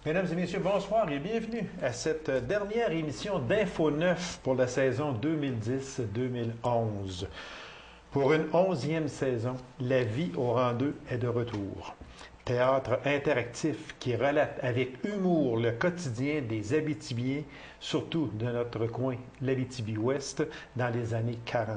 Mesdames et messieurs, bonsoir et bienvenue à cette dernière émission d'Info 9 pour la saison 2010-2011. Pour une 11e saison, La vie au rang 2 est de retour. Théâtre interactif qui relate avec humour le quotidien des Abitibiens, surtout de notre coin, l'Abitibi-Ouest, dans les années 40.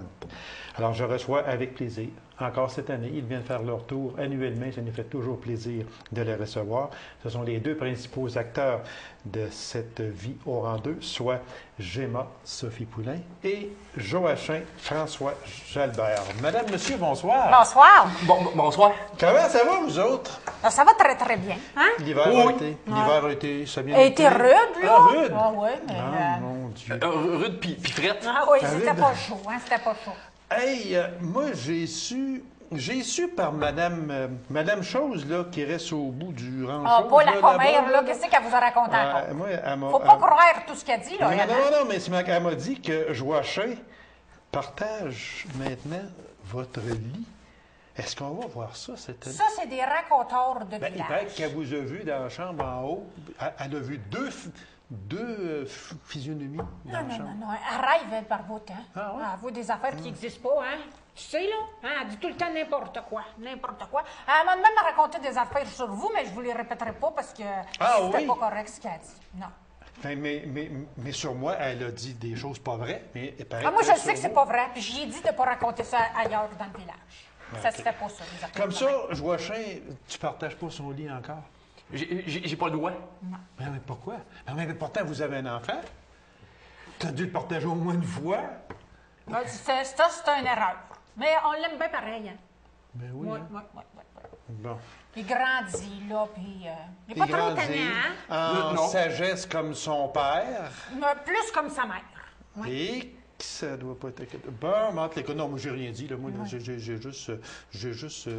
Alors, je reçois avec plaisir, encore cette année, ils viennent faire leur tour annuellement, ça nous fait toujours plaisir de les recevoir. Ce sont les deux principaux acteurs de cette vie au rang 2, soit Gemma Sophie Poulain et Joachim François Jalbert. Madame, monsieur, bonsoir. Bonsoir. Bonsoir. Comment ça va, vous autres? Ça va très, très bien. Hein? L'hiver a été, ça a bien Elle été. était rude, là. Ah, rude? Ah, oui, mais. Mon Dieu. Rude puis traite. Ah, oui, Ah, c'était rude. pas chaud, hein, c'était pas chaud. Hey, moi, j'ai su par Madame Chose, là, qui reste au bout du rang Ah, Chose, pas la là, commère, là-bas, là, qu'est-ce qu'elle vous a raconté encore? moi, elle m'a- Faut pas croire tout ce qu'elle dit, là. Non, Yana. non, mais elle m'a dit que Joachim partage maintenant votre lit. Est-ce qu'on va voir ça cette année? Ça, c'est des raconteurs de Ben, il village. paraît qu'elle vous a vu dans la chambre en haut. Elle a vu deux physionomies dans Non, la non, chambre. non, non, elle rêve, elle, par bout, hein. Ah, ouais? Elle voit des affaires qui n'existent pas, hein. Tu sais, là, hein, elle dit tout le temps n'importe quoi, n'importe quoi. Elle m'a même raconté des affaires sur vous, mais je vous les répéterai pas parce que c'était oui? pas correct ce qu'elle a dit. Non. Enfin, mais sur moi, elle a dit des choses pas vraies, mais il paraît Ah, moi, je que sais sur que c'est vous- pas vrai, puis j'y ai dit de pas raconter ça ailleurs dans le village. Ça Ok. se fait pas, ça, les affaires Comme de ça, même. Joachim, tu partages pas son lit encore? J'ai pas le droit. Mais pourquoi? Mais pourtant, vous avez un enfant. Tu as dû le partager au moins une fois. C'est une erreur. Mais on l'aime bien pareil, hein. Ben oui. Oui, hein. oui, oui, oui. Bon. Il grandit, là, puis il Il n'est pas trop grandit tannant, hein? en Non. sagesse comme son père. Mais plus comme sa mère. Et que ça doit pas être... Bon, mais entre les cas, non, moi, j'ai rien dit. Là. Moi, là, j'ai juste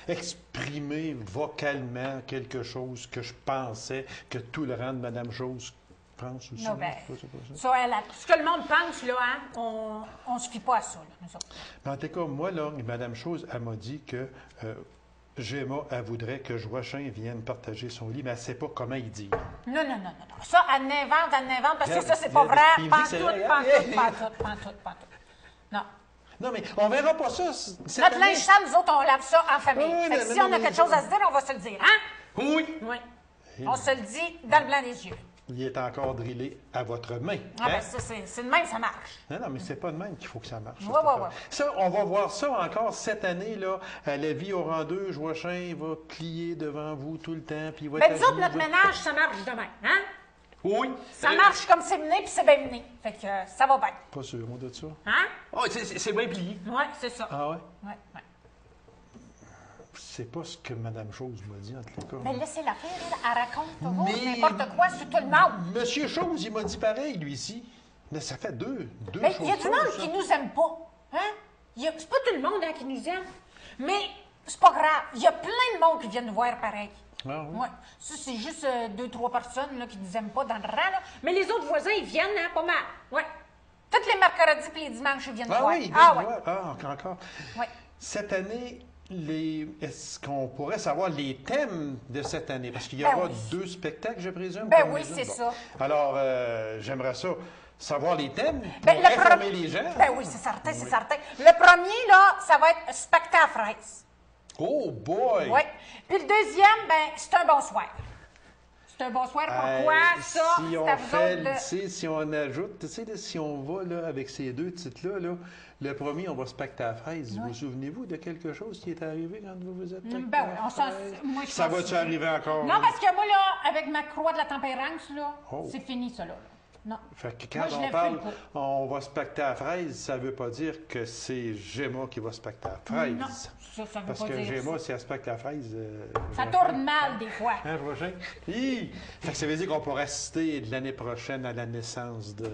exprimé vocalement quelque chose que je pensais que tout le rang de Madame Chose pense aussi. Non, ben, C'est pas ça. ça, ce que le monde pense, là, hein, on se fie pas à ça, là, nous autres. Mais en tout cas, moi, là, Madame Chose, elle m'a dit que Gemma, elle voudrait que Joachim vienne partager son lit, mais elle ne sait pas comment il dit. Non, non, non, non, non. Ça, elle invente, parce que ça, c'est pas Regarde, vrai. il me dit que c'est vrai. Pantoute. Non. Non, mais on verra pas ça. cette Notre année. linge sale, nous autres, on lave ça en famille. Oui, Fait que mais si non, on a mais quelque ça- chose à se dire, on va se le dire, hein? Oui. Oui. On se le dit dans le blanc des yeux. Il est encore drillé à votre main. Ah, hein? ben, ça, c'est de même, ça marche. Non, mais c'est pas de même qu'il faut que ça marche. Ouais, cette ouais, affaire. ouais. Ça, on va voir ça encore cette année, là, à la vie au rang 2. Joachim va plier devant vous tout le temps, puis il va Ben, être nous autres, assis, notre il va- ménage, ça marche de même, hein? Oui. Ça marche comme c'est mené, puis c'est bien mené. Fait que ça va bien. Pas sûr, moi, de ça. Hein? Oh, c'est bien plié. Oui, c'est ça. Ah ouais? Ouais, ouais. C'est pas ce que Madame Chose m'a dit, en tout cas. Mais laissez-la faire, elle raconte toujours Mais- n'importe quoi sur tout le monde. Monsieur Chose, il m'a dit pareil, lui ici. Mais ça fait deux Mais choses. il y a du monde ça. qui nous aime pas. Hein? C'est pas tout le monde hein, qui nous aime. Mais c'est pas grave. Il y a plein de monde qui viennent nous voir pareil. Ah oui? Ouais. Ça, c'est juste 2-3 personnes là, qui nous aiment pas dans le rang. Là. Mais les autres voisins, ils viennent hein, pas mal. Ouais. Tous les mercredis et les dimanches, ils viennent nous Ah voir. oui, Ah bien ouais. voir. Ah, encore. Ouais. Cette année, est-ce qu'on pourrait savoir les thèmes de cette année? Parce qu'il y Ben aura oui. 2 spectacles, je présume. Ben comme oui, les autres. c'est ça. Alors, j'aimerais ça, savoir les thèmes Ben, pour le informer pre- les gens. Ben oui, c'est certain, c'est certain. Le premier, là, ça va être spectacle à fraise. Oh boy! Oui. Puis le deuxième, ben, c'est un bonsoir. C'est un bonsoir, pourquoi ça? Si C'est on à vous fait, autres de- tu sais, si on ajoute, tu sais, là, si on va là, avec ces deux titres-là, là, le premier, on va spectacle à fraise. Vous souvenez-vous de quelque chose qui est arrivé quand vous vous êtes spectacle Ben oui, à on s'en... fraise? Moi, je Ça m'en va-tu souviens. arriver encore? Non, parce que moi, là, avec ma croix de la tempérance, là, Oh. c'est fini, ça, là. Non. Fait que Moi, quand je on lève parle, plus le coup. on va specter à fraise, ça veut pas dire que c'est Gemma qui va specter à fraise. Non, ça veut Parce pas que dire Gemma, ça. si elle specte à fraise... Ça tourne mal, des fois. Hein, Roger? Hi! Fait que ça veut dire qu'on pourra assister l'année prochaine à la naissance de...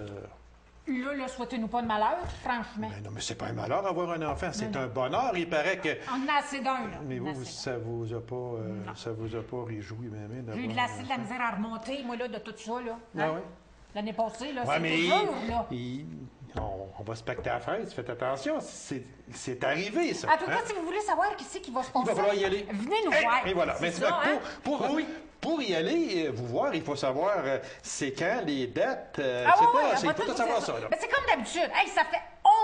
Là, souhaitez-nous pas de malheur, franchement. Ben non, mais c'est pas un malheur avoir un enfant, c'est un bonheur. Il paraît que... On en a assez d'un, là. Mais On en a vous, assez ça vous a pas, ça vous a pas réjoui, même, d'un. J'ai eu de la misère à remonter, moi, là, de tout ça, là. Ah oui? L'année passée, là, Ouais, c'était mais dur, là. on va specter à fraise, faites attention, c'est arrivé, ça. En tout cas, hein? si vous voulez savoir qui c'est qui va se Il va passer, falloir y aller. venez nous Hey, voir. et voilà. C'est Mais ça, hein? pour pour y aller, vous voir, il faut savoir c'est quand, les dates, Ah etc. oui, Il faut tout savoir ça. Là. Mais c'est comme d'habitude. Hey, ça fait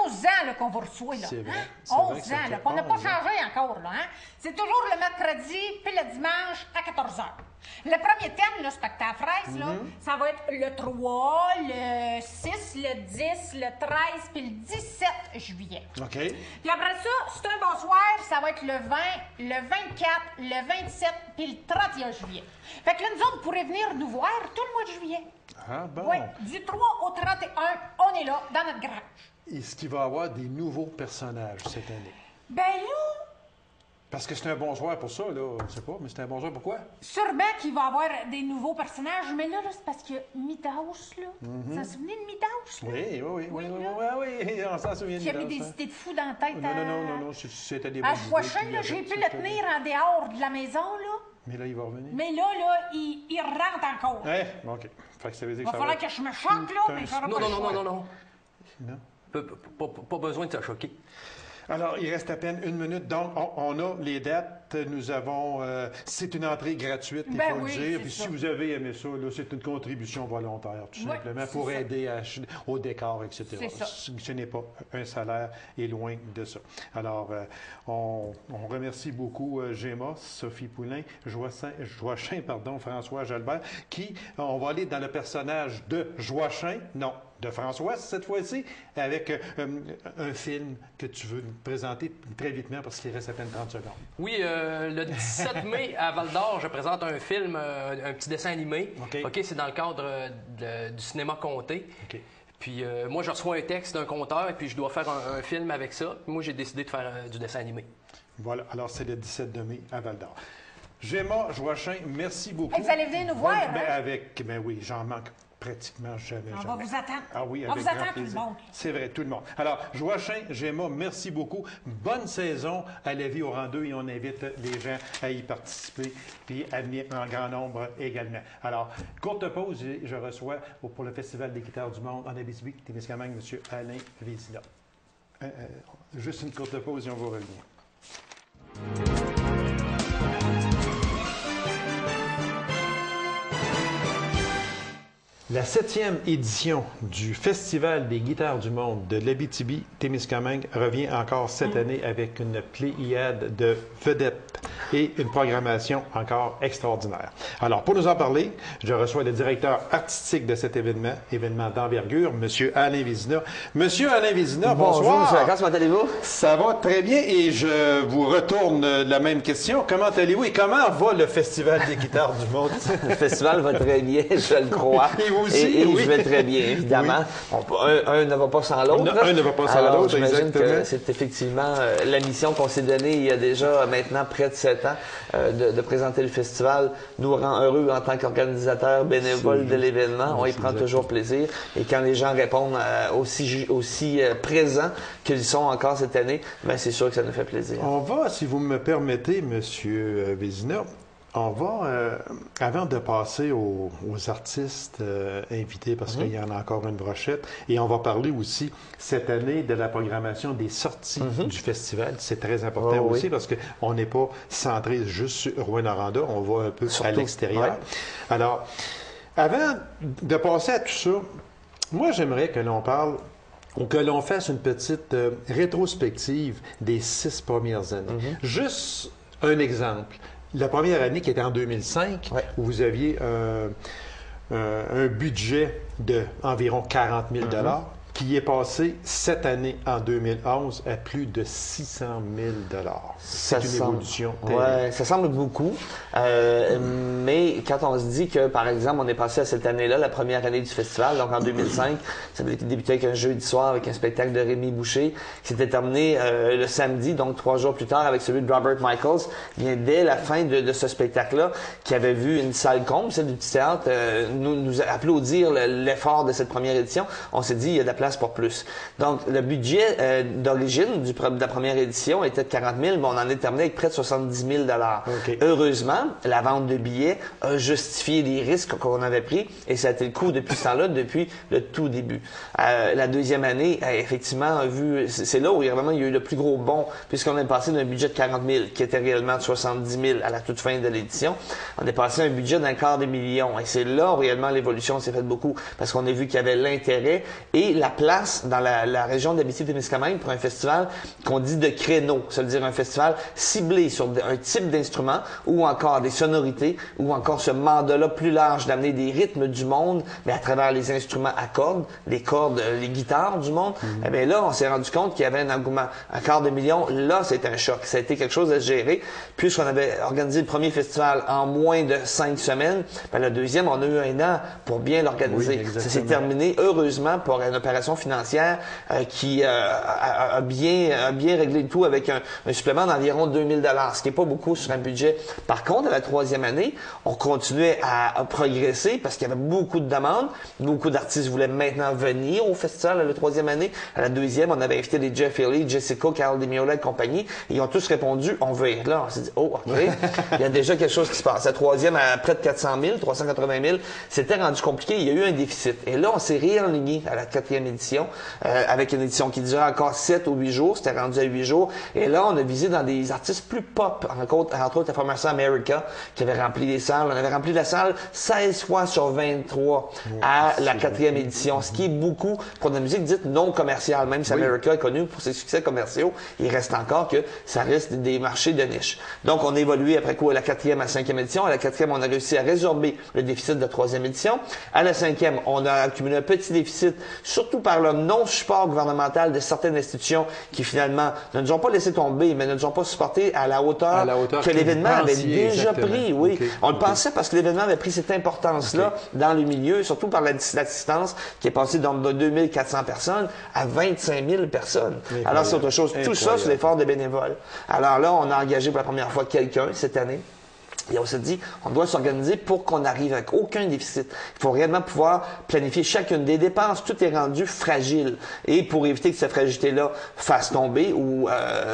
11 ans là, qu'on vous reçoit. Là. C'est vrai. Hein? C'est vrai 11 que ça ans, fait là, qu'on n'a pas 11 ans. changé encore. Là, hein? C'est toujours le mercredi puis le dimanche à 14h. Le premier thème, là, spectacle à fraise, là, ça va être le 3, le 6, le 10, le 13 puis le 17 juillet. OK. Puis après ça, c'est un bonsoir, ça va être le 20, le 24, le 27 puis le 31 juillet. Fait que là, nous autres, vous pourrez venir nous voir tout le mois de juillet. Ah, bon. Oui, du 3 au 31, on est là, dans notre grange. Est-ce qu'il va y avoir des nouveaux personnages cette année? Ben là, Parce que c'est un bonsoir pour ça, là. Je sais pas, mais c'est un bonsoir pourquoi? sûrement qu'il va y avoir des nouveaux personnages, mais là c'est parce que Midhouse, là, ça se souvenez de Midhouse, là? Oui, oui, oui, Oui, oui, on s'en souvient. Qui avait de des ça. idées de fou dans la tête. Non, c'était des À bonnes Chouachin, idées là, qu'il j'ai avait, pu le c'était- tenir en dehors de la maison, là. Mais là, il va revenir. Mais là, il rentre encore. Eh, OK. Fait que ça veut dire Il va que ça falloir va que je me choque, là, mais j'aurai Non, pas non, le non, choix. non, non, non. Non. Pas besoin de te choquer. Alors, il reste à peine 1 minute. Donc, on a les dates. Nous avons... c'est une entrée gratuite, il Ben faut oui, le dire. c'est Puis ça. si vous avez aimé ça, là, c'est une contribution volontaire, tout Oui, simplement, c'est pour ça. aider au décor, etc. C'est ça. Ce n'est pas un salaire et loin de ça. Alors, on remercie beaucoup Gemma, Sophie Poulain, Joachim, François Jalbert, qui, on va aller dans le personnage de Joachim, non, de François cette fois-ci, avec un film que tu veux nous présenter très vitement parce qu'il reste à peine 30 secondes. Oui, le 17 mai à Val-d'Or, je présente un film, un petit dessin animé. OK. C'est dans le cadre du cinéma Comté. OK. Puis moi, je reçois un texte d'un conteur et puis je dois faire un film avec ça. Moi, j'ai décidé de faire du dessin animé. Voilà, alors c'est le 17 mai à Val-d'Or. Gemma, Joachim, merci beaucoup. Hey, vous allez venir nous voir, hein? Ben oui, j'en manque pratiquement jamais. On va jamais. vous attendre. Ah oui, On avec vous grand attend, tout le plaisir. monde. C'est vrai, tout le monde. Alors, Joachim, Gemma, merci beaucoup. Bonne saison à La Vie au rang 2 et on invite les gens à y participer puis à venir en grand nombre également. Alors, courte pause et je reçois pour le Festival des guitares du monde en Abitibi-Témiscamingue, M. Alain Vézina. Juste une courte pause et on va revenir. La 7e édition du Festival des guitares du monde de l'Abitibi-Témiscamingue revient encore cette année avec une pléiade de vedettes et une programmation encore extraordinaire. Alors, pour nous en parler, je reçois le directeur artistique de cet événement d'envergure, M. Alain Vézina. Monsieur Alain Vézina, bonsoir. Bonjour, M. Lacasse, comment allez-vous? Ça va très bien et je vous retourne la même question. Comment allez-vous et comment va le Festival des guitares du monde? Le festival va très bien, je le crois. Et vous aussi, Et oui. je vais très bien, évidemment. Un ne va pas sans l'autre. Un ne va pas sans Alors, l'autre, j'imagine exactement. que c'est effectivement la mission qu'on s'est donnée il y a déjà maintenant près de 7 ans de présenter le festival. Nous rend heureux en tant qu'organisateurs bénévoles de l'événement. On y prend toujours plaisir. Et quand les gens répondent aussi présents qu'ils sont encore cette année, ben c'est sûr que ça nous fait plaisir. On va, si vous me permettez, Monsieur Vézina, on va, avant de passer aux artistes invités, parce qu'il y en a encore une brochette, et on va parler aussi cette année de la programmation des sorties du festival. C'est très important Oh, aussi, oui. parce qu'on n'est pas centré juste sur Rouyn-Noranda, on va un peu à Surtout, l'extérieur. ouais. Alors, avant de passer à tout ça, moi j'aimerais que l'on parle ou que l'on fasse une petite rétrospective des 6 premières années. Juste un exemple. La première année qui était en 2005, Ouais. où vous aviez un budget d'environ 40 000 qui est passé cette année, en 2011, à plus de 600 000 C'est une évolution terrible. Ouais, ça semble beaucoup. Mais quand on se dit que, par exemple, on est passé à cette année-là, la première année du festival, donc en 2005, ça avait débuté avec un jeudi soir avec un spectacle de Rémi Boucher, qui s'était terminé le samedi, donc 3 jours plus tard, avec celui de Robert Michaels. Bien, dès la fin de ce spectacle-là, qui avait vu une salle comble, celle du petit théâtre, nous applaudir l'effort de cette première édition, on s'est dit, il y a de la place place pour plus. Donc, le budget d'origine de la première édition était de 40 000, mais on en est terminé avec près de 70 000 Okay. Heureusement, la vente de billets a justifié les risques qu'on avait pris et ça a été le coup depuis ce temps-là, depuis le tout début. La deuxième année, effectivement, c'est là où il y a eu le plus gros bond, puisqu'on est passé d'un budget de 40 000, qui était réellement de 70 000 à la toute fin de l'édition. On est passé à un budget d'un quart de million. Et c'est là où réellement l'évolution s'est faite beaucoup, parce qu'on a vu qu'il y avait l'intérêt et la place dans la région d'Abitibi-Témiscamingue pour un festival qu'on dit de créneau, c'est-à-dire un festival ciblé sur un type d'instrument ou encore des sonorités ou encore ce mandat-là plus large d'amener des rythmes du monde, mais à travers les instruments à cordes, les cordes, les guitares du monde. Eh bien là, on s'est rendu compte qu'il y avait un engouement. Un quart de million, là, c'était un choc. Ça a été quelque chose à gérer. Puisqu'on avait organisé le premier festival en moins de 5 semaines, bien, le deuxième, on a eu un an pour bien l'organiser. Oui, ça s'est terminé, heureusement, pour une opération financière qui a bien réglé le tout avec un supplément d'environ 2 000 $, ce qui n'est pas beaucoup sur un budget. Par contre, à la troisième année, on continuait à progresser parce qu'il y avait beaucoup de demandes. Beaucoup d'artistes voulaient maintenant venir au festival à la troisième année. À la deuxième, on avait invité les Jeff Haley, Jessica, Carol DeMiola et compagnie. Et ils ont tous répondu, on veut être là. On s'est dit, oh, OK. Il y a déjà quelque chose qui se passe. La troisième, à près de 400 000, 380 000, c'était rendu compliqué. Il y a eu un déficit. Et là, on s'est réaligné à la quatrième édition, avec une édition qui durait encore 7 ou 8 jours. C'était rendu à 8 jours. Et là, on a visé dans des artistes plus pop. Entre autres, la Formation America, qui avait rempli les salles. On avait rempli la salle 16 fois sur 23 à la quatrième édition, ce qui est beaucoup pour de la musique dite non commerciale. Même si America est connu pour ses succès commerciaux, il reste encore que ça reste des marchés de niche. Donc, on a évolué après coup à la quatrième, à la cinquième édition. À la quatrième, on a réussi à résorber le déficit de la troisième édition. À la cinquième, on a accumulé un petit déficit, surtout par le non-support gouvernemental de certaines institutions qui finalement ne nous ont pas laissé tomber, mais ne nous ont pas supporté à la hauteur que l'événement avait déjà pris. Oui, okay. On le pensait parce que l'événement avait pris cette importance-là dans le milieu, surtout par l'assistance qui est passée de 2400 personnes à 25 000 personnes. Incroyable. Alors, c'est autre chose. Tout ça, c'est l'effort des bénévoles. Alors là, on a engagé pour la première fois quelqu'un cette année. Et on s'est dit, on doit s'organiser pour qu'on arrive avec aucun déficit. Il faut réellement pouvoir planifier chacune des dépenses. Tout est rendu fragile. Et pour éviter que cette fragilité-là fasse tomber ou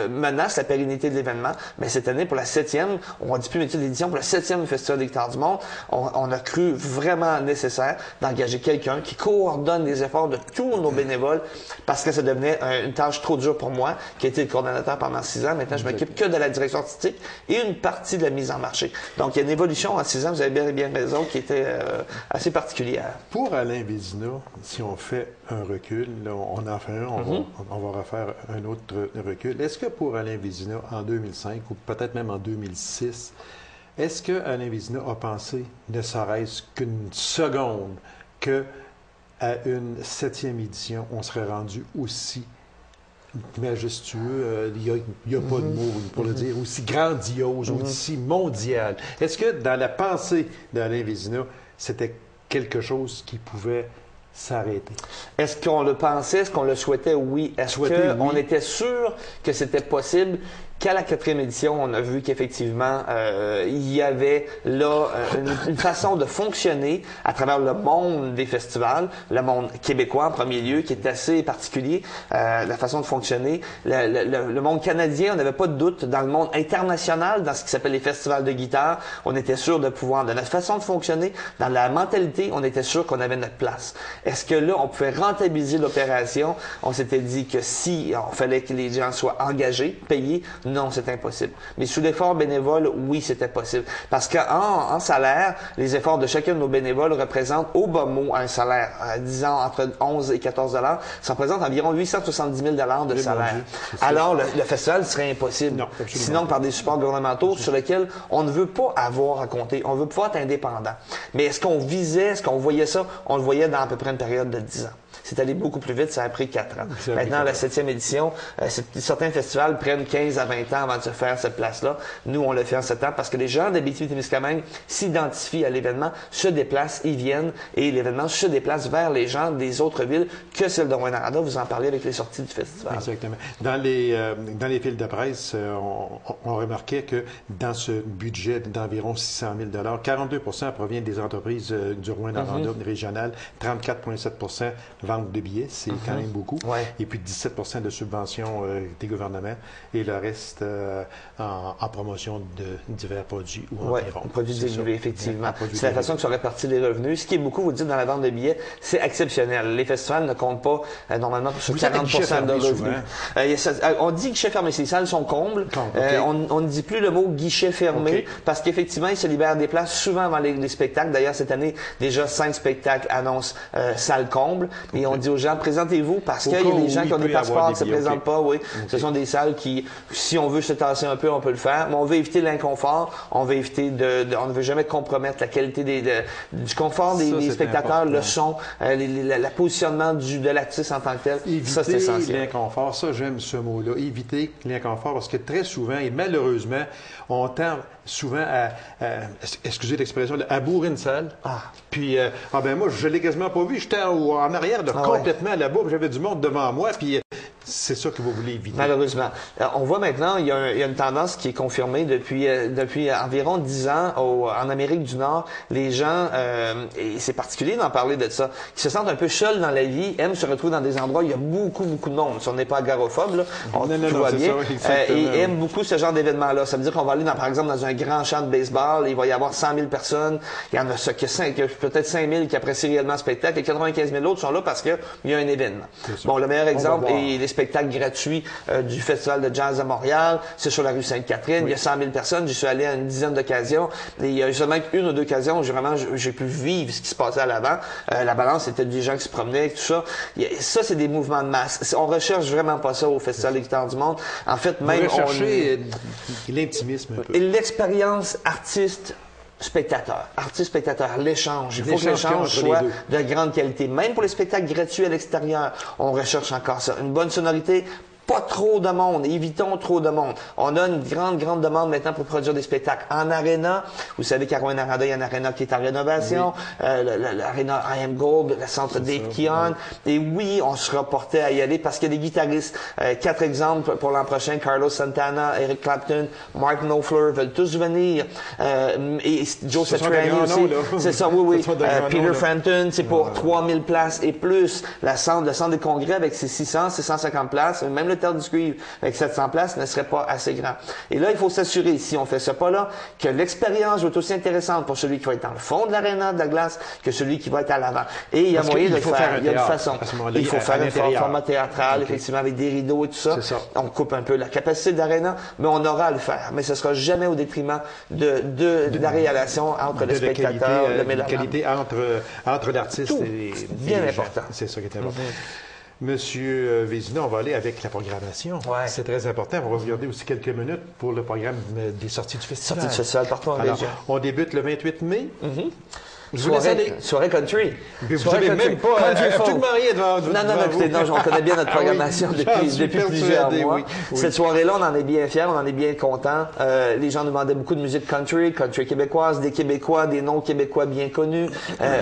menace la pérennité de l'événement, mais cette année, pour la 7e, on dit plus métier d'édition, pour le 7e Festival des guitares du monde, on a cru vraiment nécessaire d'engager quelqu'un qui coordonne les efforts de tous nos bénévoles parce que ça devenait une tâche trop dure pour moi, qui a été le coordonnateur pendant 6 ans. Maintenant, je m'occupe que de la direction artistique et une partie de la mise en marché. Donc, il y a une évolution en 6 ans, vous avez bien raison, qui était assez particulière. Pour Alain Vézina, si on fait un recul, là, on en fait un, on va refaire un autre recul. Est-ce que pour Alain Vézina, en 2005 ou peut-être même en 2006, est-ce que Alain Vézina a pensé, ne serait-ce qu'une seconde, qu'à une 7e édition, on serait rendu aussi majestueux, il n'y a pas de mots pour le dire, aussi grandiose, aussi mondial. Est-ce que dans la pensée d'Alain Vézina, c'était quelque chose qui pouvait s'arrêter? Est-ce qu'on le pensait? Est-ce qu'on le souhaitait? Oui. Est-ce qu'on était sûr que c'était possible? Qu'à la 4e édition, on a vu qu'effectivement, il y avait là une façon de fonctionner à travers le monde des festivals, le monde québécois en premier lieu, qui est assez particulier, la façon de fonctionner. Le monde canadien, on n'avait pas de doute. Dans le monde international, dans ce qui s'appelle les festivals de guitare, on était sûr de pouvoir, de notre façon de fonctionner, dans la mentalité, on était sûr qu'on avait notre place. Est-ce que là, on pouvait rentabiliser l'opération? On s'était dit que si on fallait que les gens soient engagés, payés, non, c'est impossible. Mais sous l'effort bénévole, oui, c'était possible. Parce qu'en salaire, les efforts de chacun de nos bénévoles représentent au bas mot un salaire, disons entre 11 et 14 $. Ça représente environ 870 000 $ de salaire. Alors, le festival serait impossible. Non, sinon, par des supports gouvernementaux sur lesquels on ne veut pas avoir à compter. On veut pouvoir être indépendant. Mais est-ce qu'on visait, est-ce qu'on voyait ça? On le voyait dans à peu près une période de 10 ans. C'est allé beaucoup plus vite, ça a pris 4 ans. Maintenant, la 7e édition, certains festivals prennent 15 à 20 ans avant de se faire cette place-là. Nous, on le fait en 7 ans parce que les gens d'Abitibi-Témiscamingue s'identifient à l'événement, se déplacent, ils viennent et l'événement se déplace vers les gens des autres villes que celle de Rouyn-Noranda. Vous en parlez avec les sorties du festival. Exactement. Dans les fils de presse, on remarquait que dans ce budget d'environ 600 000 $, 42 provient des entreprises du Rouyn-Noranda régional, 34,7 vente vente de billets, c'est quand même beaucoup. Ouais. Et puis 17 de subventions des gouvernements et le reste en promotion de divers produits ou en Oui, vente. produits C'est dérivés, ça. effectivement. En produits C'est la dérivés. façon que sont répartis les revenus. Ce qui est beaucoup, vous dites, dans la vente de billets, c'est exceptionnel. Les festivals ne comptent pas normalement sur Vous êtes à 40 guichet de fermé revenus. souvent. On dit guichet fermé, ces salles sont combles. Okay. On ne dit plus le mot guichet fermé Okay. parce qu'effectivement, ils se libèrent des places souvent avant les spectacles. D'ailleurs, cette année, déjà 5 spectacles annoncent salle comble. Et on dit aux gens, présentez-vous parce qu'il y a des gens qui ont des passeports qui ne se présentent pas. Oui. Ce sont des salles qui, si on veut se tasser un peu, on peut le faire. Mais on veut éviter l'inconfort. On veut éviter on ne veut jamais compromettre la qualité du confort des spectateurs, important. le son, le positionnement de l'artiste en tant que tel. Ça, c'est Éviter essentiel. l'inconfort, ça j'aime ce mot-là, éviter l'inconfort, parce que très souvent, et malheureusement, on tend souvent excusez l'expression, à bourrer une salle. Puis, moi, je l'ai quasiment pas vu, j'étais en arrière complètement là-bas, puis j'avais du monde devant moi, puis c'est ça que vous voulez éviter. Malheureusement. On voit maintenant, il y a une tendance qui est confirmée depuis environ 10 ans en Amérique du Nord. Les gens, et c'est particulier d'en parler de ça, qui se sentent un peu seuls dans la vie, aiment se retrouver dans des endroits où il y a beaucoup, beaucoup de monde. Si on n'est pas agorophobe, là, tout va bien. Et aiment beaucoup ce genre d'événement-là. Ça veut dire qu'on va aller, par exemple, dans un grand champ de baseball, il va y avoir 100 000 personnes. Il y en a peut-être 5 000 qui apprécient réellement le spectacle, et 95 000 autres sont là parce qu'il y a un événement. Bon, le meilleur exemple est les spectacles gratuits du Festival de jazz à Montréal. C'est sur la rue Sainte-Catherine. Il y a 100 000 personnes. J'y suis allé à une dizaine d'occasions. Et il y a seulement une ou deux occasions où j'ai pu vivre ce qui se passait à l'avant. La balance, c'était des gens qui se promenaient, tout ça. Ça, c'est des mouvements de masse. On recherche vraiment pas ça au Festival des guitares du monde. En fait, même on recherche l'intimisme un peu. L'expérience artiste-spectateur, l'échange. Il faut que l'échange soit de grande qualité. Même pour les spectacles gratuits à l'extérieur, on recherche encore ça. Une bonne sonorité, pas trop de monde, évitons trop de monde. On a une grande demande maintenant pour produire des spectacles en aréna. Vous savez qu'à Rouyn-Noranda, il y a une aréna qui est en rénovation. L'aréna I Am Gold, le centre Dave Keon. Et oui, on sera porté à y aller parce qu'il y a des guitaristes. 4 exemples pour l'an prochain. Carlos Santana, Eric Clapton, Mark Knopfler veulent tous venir. Et Joe Satriani aussi. C'est ça, oui. Peter Frampton, c'est pour 3000 places et plus. Le centre des congrès avec ses 650 places, même le Terre du Cuivre avec 700 places ne serait pas assez grand. Et là, il faut s'assurer, si on fait ce pas-là, que l'expérience va être aussi intéressante pour celui qui va être dans le fond de l'aréna de la glace que celui qui va être à l'avant. Et il y a moyen de le faire. Il y a une façon. Il faut faire un format théâtral, effectivement, avec des rideaux et tout ça. On coupe un peu la capacité de l'aréna, mais on aura à le faire. Mais ce sera jamais au détriment de la réalisation entre le spectateur, le mélomane. De qualité entre l'artiste et bien les important. gens. C'est ça qui est important. Monsieur Vézina, on va aller avec la programmation. Ouais. C'est très important. On va regarder aussi quelques minutes pour le programme des sorties du festival. Sorties du festival partout en Alors, région. on débute le 28 mai. Je vous laisse aller. Soirée country. Vous n'avez même pas absolument rien devant vous. Non, écoutez, on connaît bien notre programmation depuis plusieurs mois. Oui. Cette soirée-là, on en est bien fiers, on en est bien contents. Les gens nous demandaient beaucoup de musique country québécoise, des Québécois, des non-Québécois bien connus.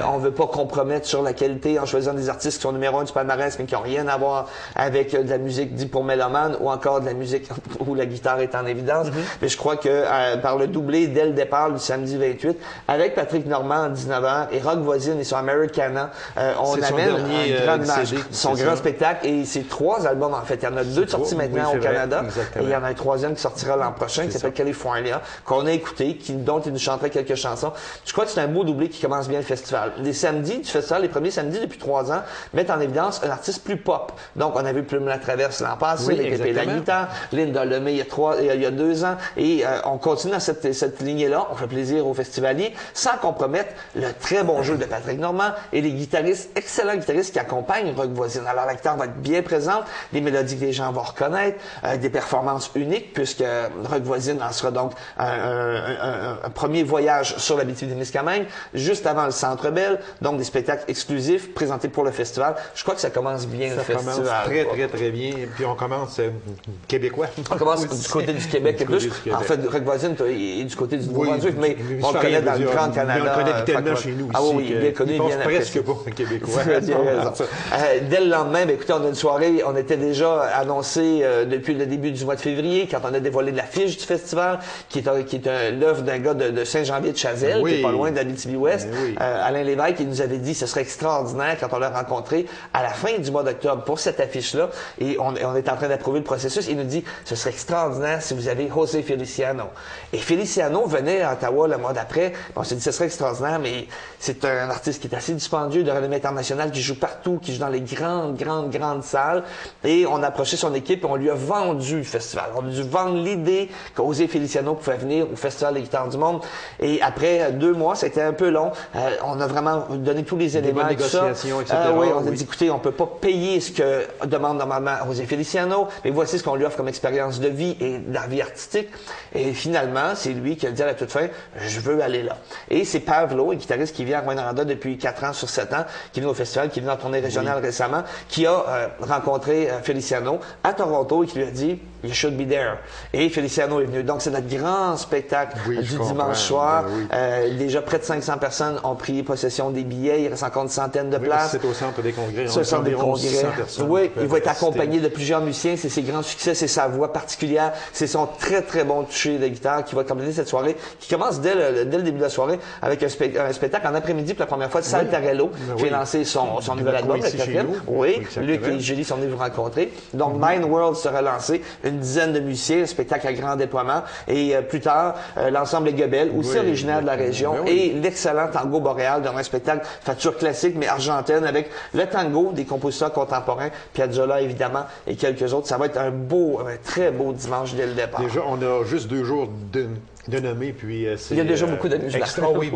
On veut pas compromettre sur la qualité en choisissant des artistes qui sont numéro 1 du palmarès, mais qui n'ont rien à voir avec de la musique dite pour mélomane ou encore de la musique où la guitare est en évidence. Mais je crois que par le doublé dès le départ du samedi 28, avec Patrick Normand à 19h et Rock Voisine et sur Americana, on amène un grand match, son grand spectacle, et c'est 3 albums en fait. Il y en a 2 sortis maintenant au Canada, et il y en a un 3e qui sortira l'an prochain, qui s'appelle California, qu'on a écouté, dont il nous chanterait quelques chansons. Je crois que c'est un beau doublé qui commence bien le festival. Les samedis du festival, les premiers samedis depuis 3 ans, mettent en évidence un artiste plus pop. Donc on a vu Plume la Traverse l'an passé, les Pépés la guitare, Linda Lemay il y a 2 ans, et on continue dans cette lignée-là. On fait plaisir aux festivaliers, sans compromettre le très bon jeu de Patrick Normand et les guitaristes, excellents guitaristes qui accompagnent Rock Voisine. Alors la guitare va être bien présente, des mélodies que les gens vont reconnaître, des performances uniques, puisque Rock Voisine en sera donc un premier voyage sur l'Abitibi-Témiscamingue, juste avant le Centre Bell, donc des spectacles exclusifs présentés pour le festival. Je crois que ça commence bien le festival. Ça commence très bien. Puis on commence québécois. On commence du côté du Québec et plus. En fait, Rock Voisine est du côté du Nouveau-Brunswick, mais on le connaît dans le Grand Canada. On le connaît tellement. chez nous Ah ici. oui, bien connu, il passe bien presque apprécié. pas un Québécois. Tu as raison. Dès le lendemain, ben, écoutez, on a une soirée, on était déjà annoncé depuis le début du mois de février, quand on a dévoilé l'affiche du festival, qui est l'œuvre d'un gars de Saint-Jean-Vier de Chazelle, qui est pas loin de l'Abitibi-Ouest. Oui. Alain Lévesque, il nous avait dit que ce serait extraordinaire quand on l'a rencontré à la fin du mois d'octobre pour cette affiche-là. Et on est en train d'approuver le processus. Il nous dit ce serait extraordinaire si vous avez José Feliciano. Et Feliciano venait à Ottawa le mois d'après. On s'est dit ce serait extraordinaire, mais c'est un artiste qui est assez dispendieux, de renommée internationale, qui joue partout, qui joue dans les grandes salles. Et on a approché son équipe et on lui a vendu le festival. On a dû vendre l'idée que José Feliciano pouvait venir au Festival des guitares du monde. Et après 2 mois, c'était un peu long. On a vraiment donné tous les éléments. Des bonnes négociations, etc. Oui, on a dit, écoutez, on peut pas payer ce que demande normalement José Feliciano, mais voici ce qu'on lui offre comme expérience de vie et de la vie artistique. Et finalement, c'est lui qui a dit à la toute fin, je veux aller là. Et c'est Pavlo, un guitariste qui vient à Rouyn-Noranda depuis 4 ans sur 7 ans, qui vient au festival, qui vient en tournée régionale récemment, qui a rencontré Feliciano à Toronto et qui lui a dit, you should be there. Et Feliciano est venu. Donc, c'est notre grand spectacle du dimanche soir. Déjà, près de 500 personnes ont pris possession des billets. Il reste encore une centaine de places. C'est au centre des congrès. C'est au centre des congrès. Oui, il va être accompagné de plusieurs musiciens. C'est ses grands succès, c'est sa voix particulière, c'est son très, très bon toucher de guitare qui va compléter cette soirée, qui commence dès le début de la soirée avec un spectacle en après-midi pour la première fois de Saltarello, qui a lancé son nouvel album, le 4e. Oui, Luc et Julie sont venus vous rencontrer. Donc, Mind World sera lancé. Une dizaine de musiciens, un spectacle à grand déploiement. Et plus tard, l'ensemble Les Goebel, aussi originaire de la région, et l'excellent Tango Boréal, dans un spectacle facture classique, mais argentine, avec le tango des compositeurs contemporains, Piazzolla évidemment, et quelques autres. Ça va être un très beau dimanche dès le départ. Déjà, on a juste 2 jours de nommer, puis il y a déjà beaucoup d'amusement. Oui,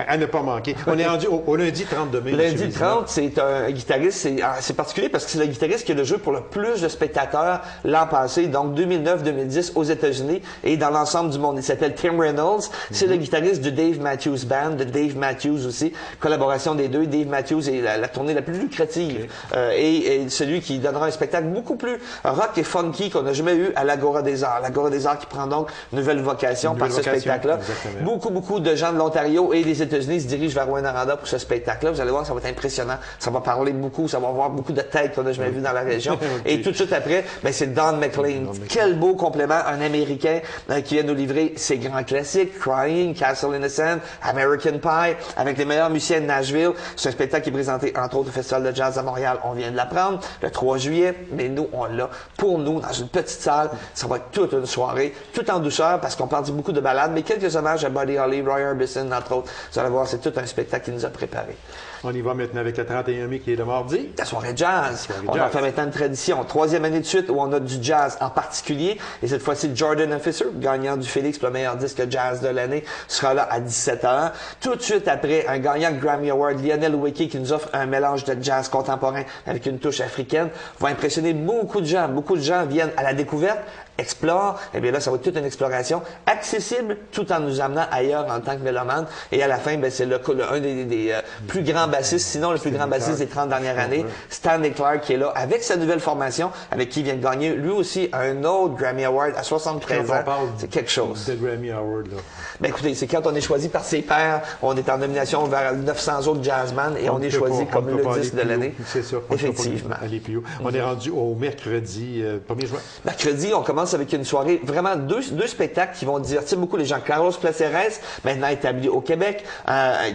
à ne pas manquer. On est rendu au lundi 30 de mai. Lundi 30, c'est un guitariste, c'est particulier parce que c'est le guitariste qui a le jeu pour le plus de spectateurs l'an passé, donc 2009-2010 aux États-Unis et dans l'ensemble du monde. Il s'appelle Tim Reynolds. C'est le guitariste du Dave Matthews Band, de Dave Matthews aussi. Collaboration des deux. Dave Matthews est la tournée la plus lucrative et celui qui donnera un spectacle beaucoup plus rock et funky qu'on n'a jamais eu à l'Agora des Arts. L'Agora des Arts qui prend donc une nouvelle vocation par ce spectacle-là. Beaucoup de gens de l'Ontario et des États-Unis se dirigent vers Rouyn-Noranda pour ce spectacle-là. Vous allez voir, ça va être impressionnant. Ça va parler beaucoup, ça va avoir beaucoup de têtes qu'on n'a jamais vues dans la région. Et tout de suite après, c'est Don McLean. Quel beau complément, un Américain qui vient nous livrer ses grands classiques, Crying, Castle in the Sand, American Pie, avec les meilleurs musiciens de Nashville. C'est un spectacle qui est présenté, entre autres, au Festival de Jazz à Montréal. On vient de l'apprendre, le 3 juillet. Mais nous, on l'a pour nous, dans une petite salle. Ça va être toute une soirée, tout en douceur, parce qu'on dit beaucoup de ballades, mais quelques hommages à Buddy Holly, Roy Orbison, entre autres. Vous allez voir, c'est tout un spectacle qui nous a préparé. On y va maintenant avec le 31 mai qui est le mardi. La soirée jazz. On en fait maintenant une tradition. 3e année de suite où on a du jazz en particulier. Et cette fois-ci, Jordan Officer, gagnant du Félix pour le meilleur disque jazz de l'année, sera là à 17h. Tout de suite après, un gagnant Grammy Award, Lionel Wiki, qui nous offre un mélange de jazz contemporain avec une touche africaine, va impressionner beaucoup de gens. Beaucoup de gens viennent à la découverte, explorent. Et bien là, ça va être toute une exploration accessible tout en nous amenant ailleurs en tant que mélomane. Et à la fin, c'est un des plus grands bassistes, sinon le plus grand bassiste des 30 dernières années, Stanley Clarke, qui est là avec sa nouvelle formation, avec qui il vient de gagner lui aussi un autre Grammy Award à 73 ans. C'est quelque chose. De Grammy Award, là. Ben écoutez, c'est quand on est choisi par ses pairs, on est en nomination vers 900 autres jazzmen et on est choisi comme le disque de l'année. C'est ça. Effectivement. Aller plus haut. On est rendu au mercredi 1er juin. Mercredi, on commence avec une soirée, vraiment deux spectacles qui vont divertir beaucoup les gens. Carlos Placeres, maintenant établi au Québec,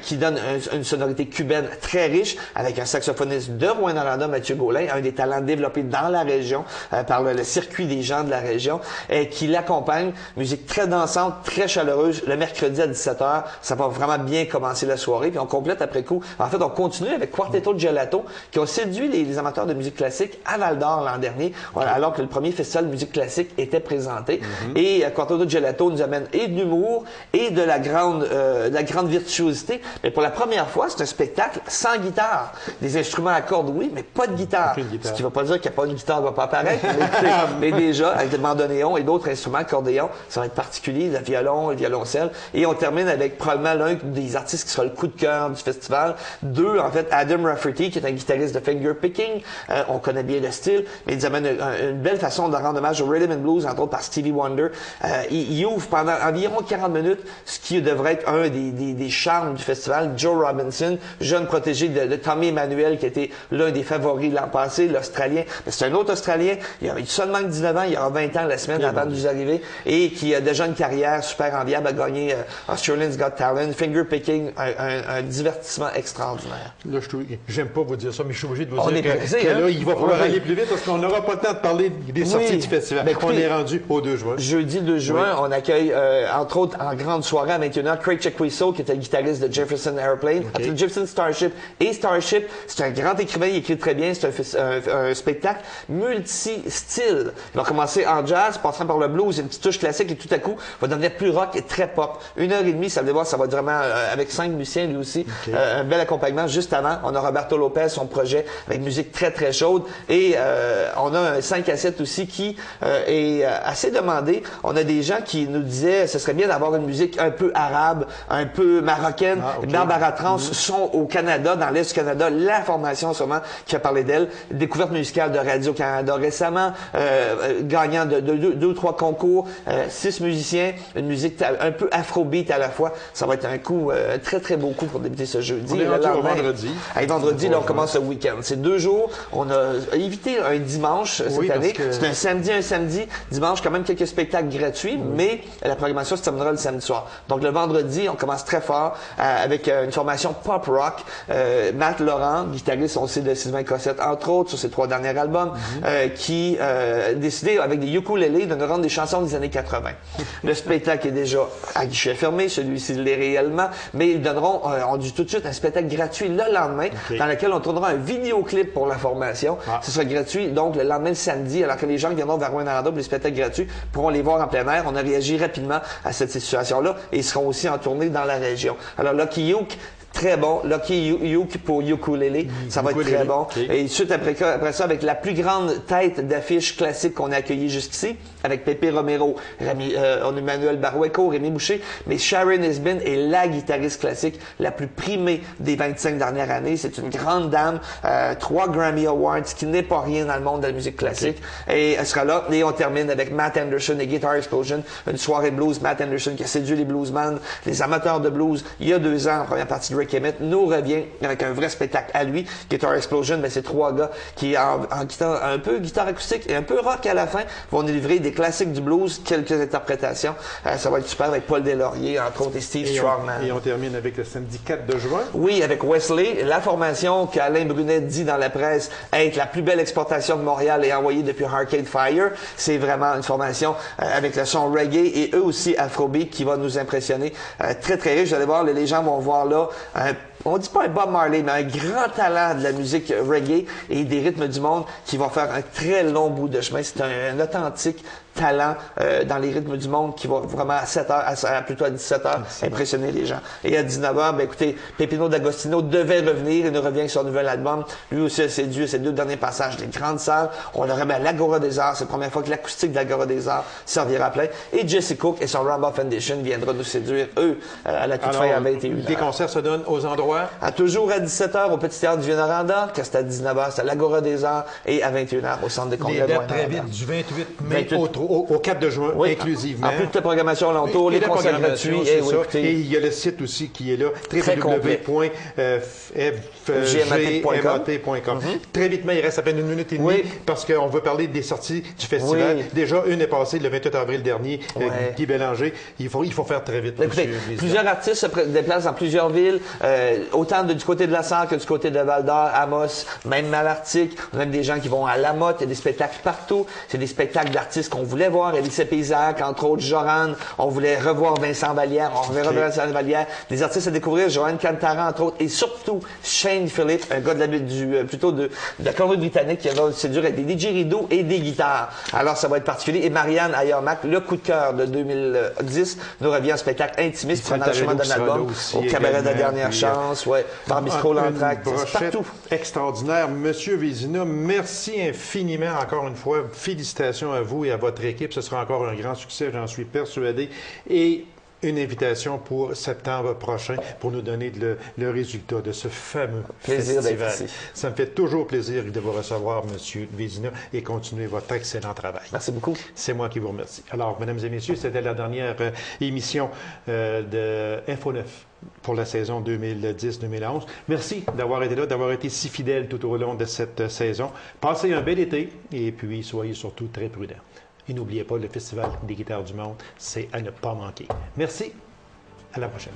qui donne une sonorité cubaine très riche, avec un saxophoniste de Rouyn-Noranda, Mathieu Gaulin, un des talents développés dans la région, par le circuit des gens de la région, et qui l'accompagne. Musique très dansante, très chaleureuse. Le mercredi à 17h, ça va vraiment bien commencer la soirée. Puis on complète après coup. En fait, on continue avec Quartetto Gelato, qui ont séduit les amateurs de musique classique à Val-d'Or l'an dernier, alors que le premier festival de musique classique était présenté. Et Quartetto Gelato nous amène et de l'humour et de la grande virtuosité. Mais pour la première fois, c'est un spectacle spectacle sans guitare. Des instruments à cordes, oui, mais pas de guitare. Ce qui ne veut pas dire qu'il n'y a pas une guitare qui ne va pas apparaître, mais déjà, avec le mandonnéon et d'autres instruments, accordéon, ça va être particulier, le violon, le violoncelle. Et on termine avec probablement l'un des artistes qui sera le coup de cœur du festival. Deux, en fait, Adam Rafferty, qui est un guitariste de fingerpicking. On connaît bien le style, mais ils amènent une belle façon de rendre hommage au rhythm and blues, entre autres par Stevie Wonder. Il ouvre pendant environ 40 minutes, ce qui devrait être un des charmes du festival. Joe Robinson, jeune protégé de Tommy Emmanuel, qui était l'un des favoris l'an passé, l'Australien. Mais c'est un autre Australien. Il avait seulement 19 ans, il aura 20 ans la semaine avant de nous arriver, et qui a déjà une carrière super enviable, a gagné Australians Got Talent, fingerpicking, un divertissement extraordinaire. Là, j'aime pas vous dire ça, mais je suis obligé de vous On dire est pressé, que hein? là, il va falloir Oui. aller plus vite parce qu'on n'aura pas le temps de parler des sorties du festival. Ben, écoutez, on est rendu au 2 juin. Jeudi 2 juin, on accueille, entre autres, en grande soirée à 21h, Craig Chaquiso, qui était le guitariste de Jefferson Airplane, Jefferson Starship et Starship. C'est un grand écrivain, il écrit très bien. C'est un spectacle multi-style. Il va commencer en jazz, passant par le blues, une petite touche classique, et tout à coup, va devenir plus rock et très pop. 1h30, ça va voir, ça va être vraiment avec 5 musiciens, lui aussi. Un bel accompagnement. Juste avant, on a Roberto Lopez, son projet, avec musique très, très chaude. Et on a un 5 à 7 aussi qui est assez demandé. On a des gens qui nous disaient ce serait bien d'avoir une musique un peu arabe, un peu marocaine. Barbara Trans sont au Canada, dans l'Est du Canada, la formation sûrement qui a parlé d'elle. Découverte musicale de Radio-Canada récemment, gagnant de 2 ou 3 concours, 6 musiciens, une musique un peu afrobeat à la fois. Ça va être un coup, très très beau coup pour débuter ce jeudi. On est rendu au vendredi. Vendredi, là, on commence le week-end. C'est 2 jours. On a évité un dimanche cette année. C'est un samedi. Dimanche, quand même quelques spectacles gratuits, mais la programmation se terminera le samedi soir. Donc le vendredi, on commence très fort avec une formation pop rock. Matt Laurent, guitariste, on sait, de Sylvain Cossette, entre autres, sur ses 3 derniers albums, qui a décidé, avec des ukulélés, de nous rendre des chansons des années 80. Le spectacle est déjà à guichet fermé, celui-ci l'est réellement, mais ils donneront, on dit tout de suite, un spectacle gratuit le lendemain, dans lequel on tournera un vidéoclip pour la formation. Ce sera gratuit, donc le lendemain, le samedi, alors que les gens qui viendront vers Rwanda pour les spectacles gratuits pourront les voir en plein air. On a réagi rapidement à cette situation-là et ils seront aussi en tournée dans la région. Alors, Lucky Luke, très bon. Lucky Luke pour ukulélé, ça va être très bon. Et suite après ça, avec la plus grande tête d'affiche classique qu'on a accueillie jusqu'ici, avec Pepe Romero, on a Emmanuel Barueco, Rémi Boucher, mais Sharon Esbin est la guitariste classique la plus primée des 25 dernières années. C'est une grande dame, 3 Grammy Awards, ce qui n'est pas rien dans le monde de la musique classique. Et elle sera là. Et on termine avec Matt Anderson et Guitar Explosion, une soirée blues. Matt Anderson qui a séduit les bluesmen, les amateurs de blues, il y a 2 ans, en première partie de Rick Emmett, nous revient avec un vrai spectacle à lui. Guitar Explosion, ben, c'est 3 gars qui, en guitare, un peu guitare acoustique et un peu rock à la fin, vont nous livrer des classiques du blues, quelques interprétations. Ça va être super avec Paul Deslauriers, entre autres, et Steve Strongman. Et on termine avec le samedi 4 de juin. Oui, avec Wesley, la formation qu'Alain Brunet dit dans la presse être la plus belle exportation de Montréal et envoyée depuis Arcade Fire. C'est vraiment une formation avec le son reggae et eux aussi afrobeat qui va nous impressionner. Très, très riche. Vous allez voir, les gens vont voir là on dit pas un Bob Marley, mais un grand talent de la musique reggae et des rythmes du monde qui va faire un très long bout de chemin. C'est un authentique talent dans les rythmes du monde qui va vraiment à 7h, plutôt à 17h, impressionner les gens. Et à 19h, ben écoutez, Pepino D'Agostino devait revenir, il nous revient avec son nouvel album. Lui aussi a séduit ses 2 derniers passages des grandes salles. On le remet à l'Agora des Arts. C'est la première fois que l'acoustique de l'Agora des Arts servira à plein. Et Jesse Cook et son Rumba Foundation viendront nous séduire, eux, à la toute fin à 21h. Les concerts se donnent aux endroits? Toujours à 17h au Petit Théâtre du Vieux-Noranda, que c'est à 19h, c'est à l'Agora des Arts, et à 21h au Centre des Congrès de Montréal. Très vite, du 28 mai au 4 de juin, inclusivement. En plus de la programmation alentour, les concerts gratuits. Et il y a le site aussi qui est là, www.fgmat.com. Très vite, mais il reste à peine 1 minute et demie parce qu'on veut parler des sorties du festival. Déjà, une est passée le 28 avril dernier, Guy Bélanger. Il faut faire très vite. Écoutez, plusieurs artistes se déplacent dans plusieurs villes, autant du côté de la Sarre que du côté de Val-d'Or, Amos, même Malartic. On a même des gens qui vont à Lamotte. Il y a des spectacles partout. C'est des spectacles d'artistes qu'on voulait voir. Élysée Paysac, entre autres, Joran. On voulait revoir Vincent Vallière. On reverra Vincent Vallière. Des artistes à découvrir, Joanne Cantara, entre autres. Et surtout, Shane Phillips, un gars de la Colombie-Britannique qui va séduire avec des didgeridoo et des guitares. Alors, ça va être particulier. Et Marianne Ayermack, le coup de cœur de 2010, nous revient en spectacle intimiste prenant le chemin d'un album au Cabaret de la Dernière Chance. France, ouais. Barbisco, l'entracte, partout. Extraordinaire. Monsieur Vézina, merci infiniment encore une fois. Félicitations à vous et à votre équipe. Ce sera encore un grand succès, j'en suis persuadé. Et une invitation pour septembre prochain pour nous donner le résultat de ce fameux festival. Ça me fait toujours plaisir de vous recevoir, M. Vézina, et continuer votre excellent travail. Merci beaucoup. C'est moi qui vous remercie. Alors, mesdames et messieurs, c'était la dernière émission de Info 9 pour la saison 2010-2011. Merci d'avoir été là, d'avoir été si fidèle tout au long de cette saison. Passez un bel été et puis soyez surtout très prudents. Et n'oubliez pas, le Festival des guitares du monde, c'est à ne pas manquer. Merci. À la prochaine.